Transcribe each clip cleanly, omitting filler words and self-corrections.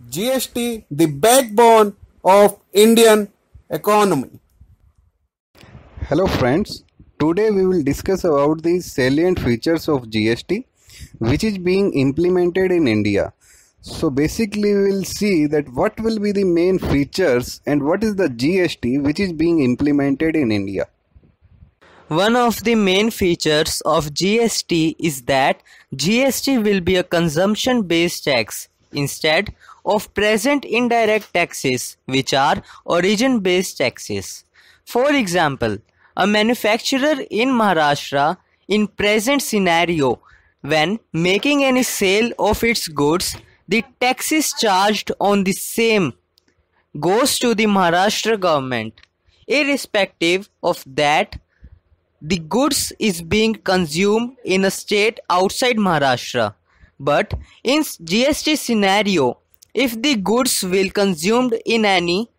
GST, the backbone of Indian economy. Hello friends, today we will discuss about the salient features of GST which is being implemented in India. So basically we will see that what will be the main features and what is the GST which is being implemented in India. One of the main features of GST is that GST will be a consumption-based tax instead of present indirect taxes, which are origin-based taxes. For example, a manufacturer in Maharashtra in present scenario, when making any sale of its goods, the taxes charged on the same goes to the Maharashtra government, irrespective of that the goods is being consumed in a state outside Maharashtra. But in GST scenario, if the goods will consumed in any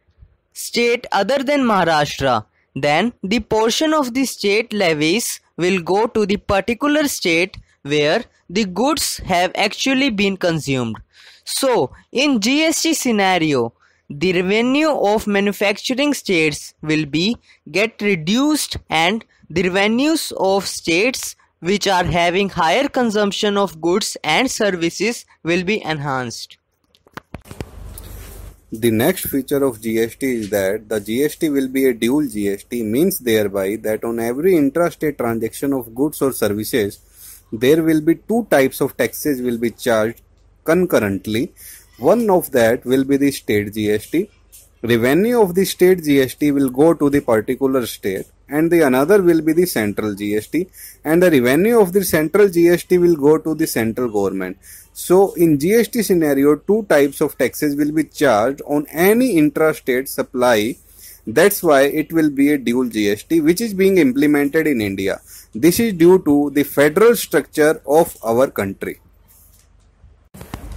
state other than Maharashtra, then the portion of the state levies will go to the particular state where the goods have actually been consumed. So, in GST scenario, the revenue of manufacturing states will be get reduced and the revenues of states which are having higher consumption of goods and services will be enhanced. The next feature of GST is that the GST will be a dual GST, means thereby that on every intrastate transaction of goods or services, there will be two types of taxes will be charged concurrently. One of that will be the state GST. Revenue of the state GST will go to the particular state, and the another will be the central GST, and the revenue of the central GST will go to the central government. So in GST scenario, two types of taxes will be charged on any intrastate supply. That's why it will be a dual GST which is being implemented in India. This is due to the federal structure of our country.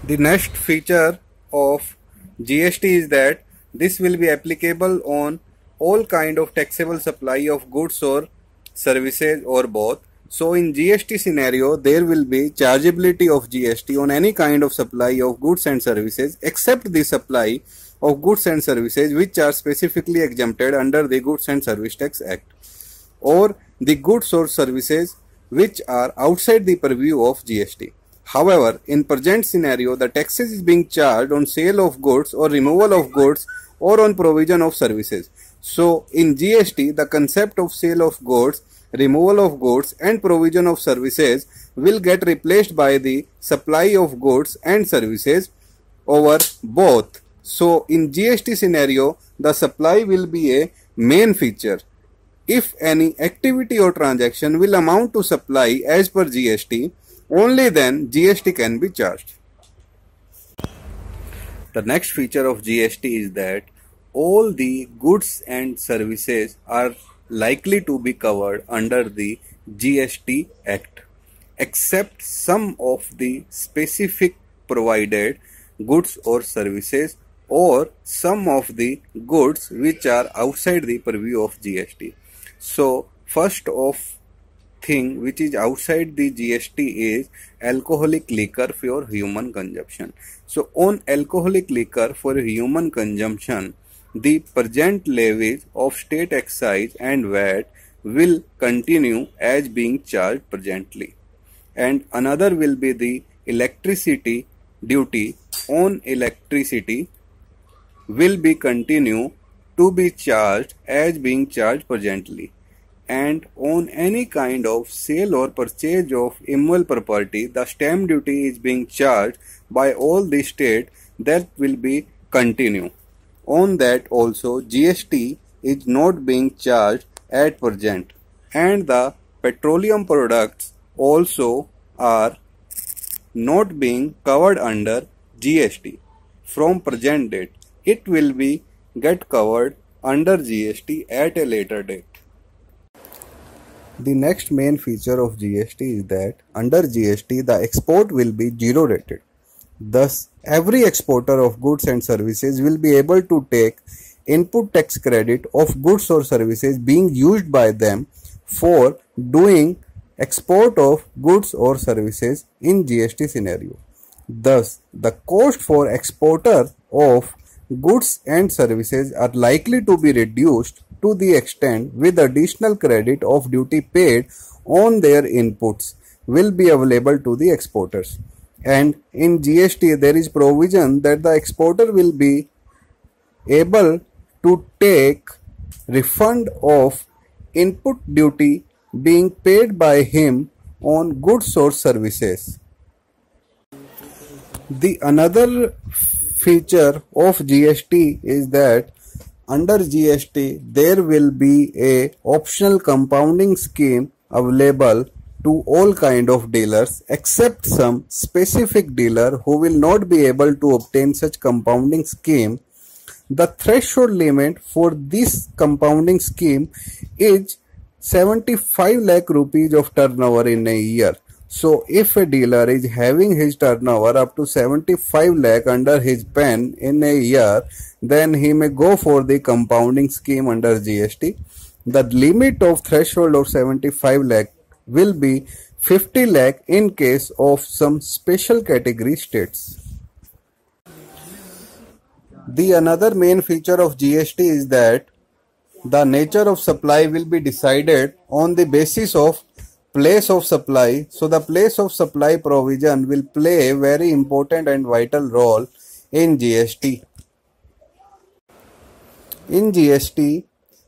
The next feature of GST is that this will be applicable on all kind of taxable supply of goods or services or both. So in GST scenario, there will be chargeability of GST on any kind of supply of goods and services except the supply of goods and services which are specifically exempted under the Goods and Service Tax Act, or the goods or services which are outside the purview of GST. However, in present scenario, the taxes is being charged on sale of goods or removal of goods or on provision of services. So in GST, the concept of sale of goods, removal of goods and provision of services will get replaced by the supply of goods and services over both. So in GST scenario, the supply will be a main feature. If any activity or transaction will amount to supply as per GST, only then GST can be charged. The next feature of GST is that all the goods and services are likely to be covered under the GST Act, except some of the specific provided goods or services or some of the goods which are outside the purview of GST. So first of thing which is outside the GST is alcoholic liquor for human consumption. So on alcoholic liquor for human consumption, the present levies of state excise and VAT will continue as being charged presently. And another will be the electricity duty on electricity will be continue to be charged as being charged presently. And on any kind of sale or purchase of immovable property, the stamp duty is being charged by all the state that will be continue. On that also GST is not being charged at present, and the petroleum products also are not being covered under GST from present date. It will be get covered under GST at a later date. The next main feature of GST is that under GST the export will be zero rated. Thus, every exporter of goods and services will be able to take input tax credit of goods or services being used by them for doing export of goods or services in GST scenario. Thus, the cost for exporter of goods and services are likely to be reduced to the extent with additional credit of duty paid on their inputs will be available to the exporters. And in GST, there is provision that the exporter will be able to take refund of input duty being paid by him on goods or services. The another feature of GST is that under GST there will be a optional compounding scheme available to all kind of dealers except some specific dealer who will not be able to obtain such compounding scheme. The threshold limit for this compounding scheme is 75 lakh rupees of turnover in a year. So if a dealer is having his turnover up to 75 lakh under his pen in a year, then he may go for the compounding scheme under GST. The limit of threshold of 75 lakh will be 50 lakh in case of some special category states. The another main feature of GST is that the nature of supply will be decided on the basis of place of supply. So the place of supply provision will play a very important and vital role in GST. In GST,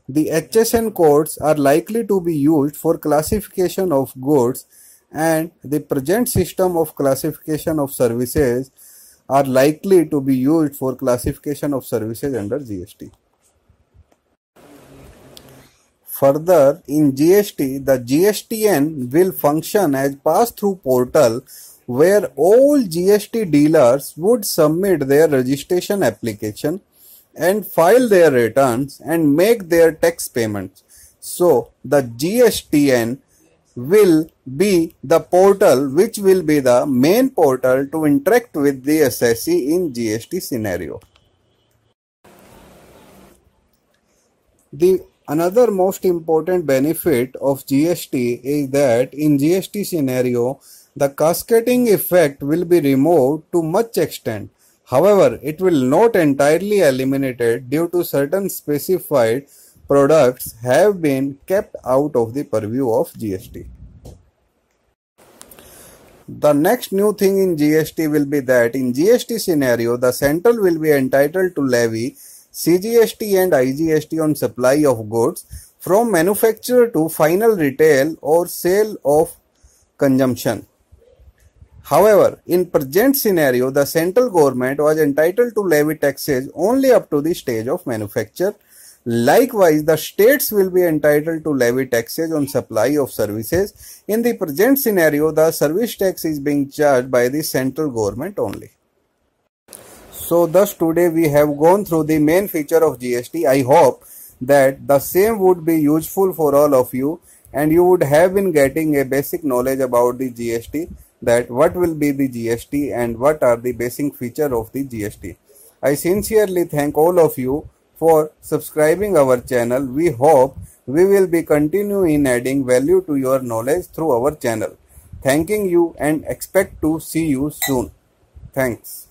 the HSN codes are likely to be used for classification of goods, and the present system of classification of services are likely to be used for classification of services under GST. Further, in GST, the GSTN will function as pass-through portal where all GST dealers would submit their registration application and file their returns and make their tax payments. So, the GSTN will be the portal which will be the main portal to interact with the assessee in GST scenario. The another most important benefit of GST is that in GST scenario, the cascading effect will be removed to much extent. However, it will not entirely eliminated due to certain specified products have been kept out of the purview of GST. The next new thing in GST will be that in GST scenario, the central will be entitled to levy CGST and IGST on supply of goods from manufacturer to final retail or sale of consumption. However, in present scenario, the central government was entitled to levy taxes only up to the stage of manufacture. Likewise, the states will be entitled to levy taxes on supply of services. In the present scenario, the service tax is being charged by the central government only. So thus today we have gone through the main feature of GST. I hope that the same would be useful for all of you and you would have been getting a basic knowledge about the GST, that what will be the GST and what are the basic features of the GST. I sincerely thank all of you for subscribing our channel. We hope we will be continuing adding value to your knowledge through our channel. Thanking you and expect to see you soon. Thanks.